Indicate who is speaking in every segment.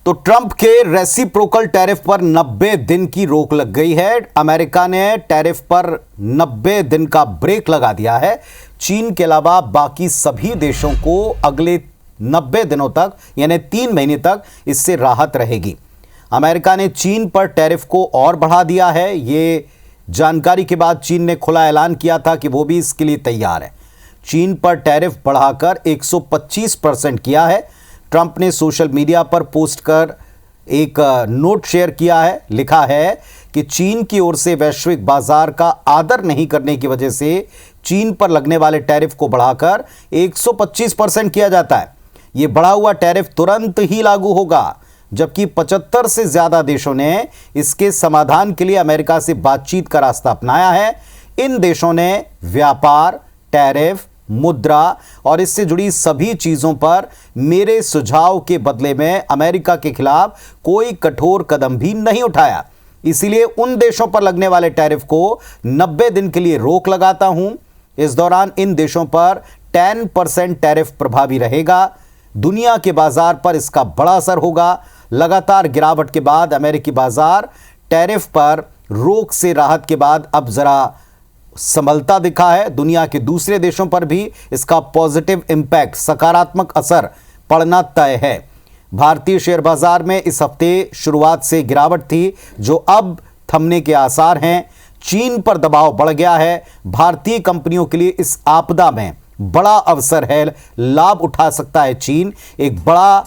Speaker 1: तो ट्रंप के reciprocal tariff पर 90 दिन की रोक लग गई है। अमेरिका ने टैरिफ पर 90 दिन का ब्रेक लगा दिया है। चीन के अलावा बाकी सभी देशों को अगले 90 दिनों तक यानी 3 महीने तक इससे राहत रहेगी। अमेरिका ने चीन पर टैरिफ को और बढ़ा दिया है। ये जानकारी के बाद चीन ने खुला ऐलान किया था कि वो भी इसके लिए तैयार है। चीन पर टैरिफ बढ़ाकर 125% किया है। ट्रंप ने सोशल मीडिया पर पोस्ट कर एक नोट शेयर किया है। लिखा है कि चीन की ओर से वैश्विक बाजार का आदर नहीं करने की वजह से चीन पर लगने वाले टैरिफ को बढ़ाकर 125% किया जाता है। यह बढ़ा हुआ टैरिफ तुरंत ही लागू होगा, जबकि 75 से ज्यादा देशों ने इसके समाधान के लिए अमेरिका से बातचीत का रास्ता अपनाया है। इन देशों ने व्यापार, टैरिफ, मुद्रा और इससे जुड़ी सभी चीजों पर मेरे सुझाव के बदले में अमेरिका के खिलाफ कोई कठोर कदम भी नहीं उठाया। इसीलिए उन देशों पर लगने वाले टैरिफ को 90 दिन के लिए रोक लगाता हूं। इस दौरान इन देशों पर 10% टैरिफ प्रभावी रहेगा। दुनिया के बाजार पर इसका बड़ा असर होगा। लगातार गिरावट के बाद अमेरिकी बाजार टैरिफ पर रोक से राहत के बाद अब जरा संभलता दिखा है। दुनिया के दूसरे देशों पर भी इसका पॉजिटिव इंपैक्ट, सकारात्मक असर पड़ना तय है। भारतीय शेयर बाजार में इस हफ्ते शुरुआत से गिरावट थी, जो अब थमने के आसार हैं। चीन पर दबाव बढ़ गया है। भारतीय कंपनियों के लिए इस आपदा में बड़ा अवसर है, लाभ उठा सकता है चीन। एक बड़ा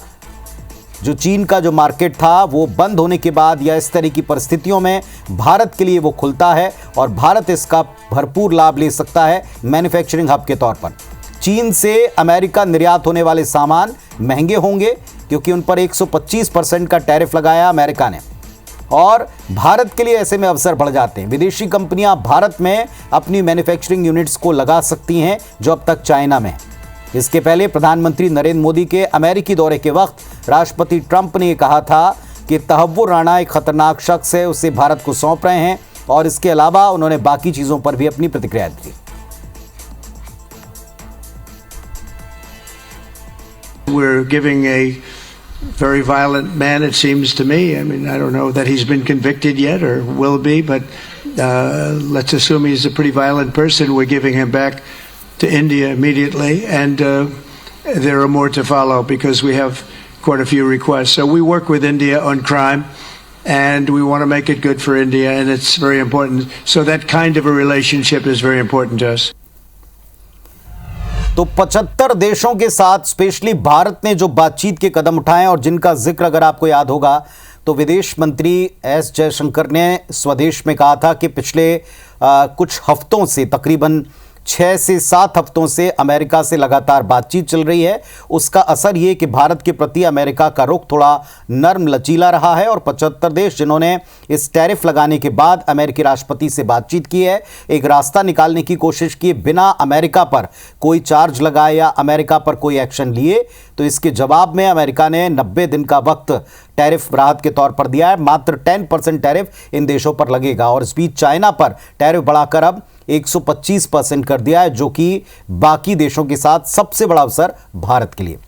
Speaker 1: जो चीन का जो मार्केट था वो बंद होने के बाद या इस तरह की परिस्थितियों में भारत के लिए वो खुलता है और भारत इसका भरपूर लाभ ले सकता है मैन्युफैक्चरिंग हब के तौर पर। चीन से अमेरिका निर्यात होने वाले सामान महंगे होंगे क्योंकि उन पर 125% का टैरिफ लगाया अमेरिका ने, और भारत के लिए ऐसे में अवसर बढ़ जाते हैं। विदेशी कंपनियां भारत में अपनी मैन्युफैक्चरिंग यूनिट्स को लगा सकती हैं जो अब तक चाइना में है। इसके पहले प्रधानमंत्री नरेंद्र मोदी के अमेरिकी दौरे के वक्त राष्ट्रपति ट्रंप ने कहा था कि तहव्वुर राणा एक खतरनाक शख्स है, उसे भारत को सौंप रहे हैं, और इसके अलावा उन्होंने बाकी चीजों पर भी अपनी प्रतिक्रिया दी।
Speaker 2: We're giving a very violent man, it seems to me. I mean, I don't know that he's been convicted yet or will be, but let's assume he's a pretty violent person. We're giving him back to India immediately, and there are more to follow because we have quite a few requests. So we work with India on crime, and we want to make it good for India, and it's very important. So that kind of a relationship is very important to us.
Speaker 1: तो 75 देशों के साथ specially Bharat ने जो बातचीत के कदम उठाए और जिनका जिक्र अगर आपको याद होगा तो विदेश मंत्री एस जयशंकर ने स्वदेश में कहा था कि पिछले कुछ हफ्तों से, तकरीबन 6 से 7 हफ्तों से अमेरिका से लगातार बातचीत चल रही है। उसका असर ये कि भारत के प्रति अमेरिका का रुख थोड़ा नर्म लचीला रहा है, और 75 देश जिन्होंने इस टैरिफ लगाने के बाद अमेरिकी राष्ट्रपति से बातचीत की है, एक रास्ता निकालने की कोशिश की बिना अमेरिका पर कोई चार्ज लगाए या अमेरिका पर कोई एक्शन लिए। तो इसके जवाब में अमेरिका ने 90 दिन का वक्त टैरिफ राहत के तौर पर दिया है। मात्र 10% टैरिफ इन देशों पर लगेगा, और इस बीच चाइना पर टैरिफ बढ़ाकर अब 125% कर दिया है, जो कि बाकी देशों के साथ सबसे बड़ा अवसर भारत के लिए।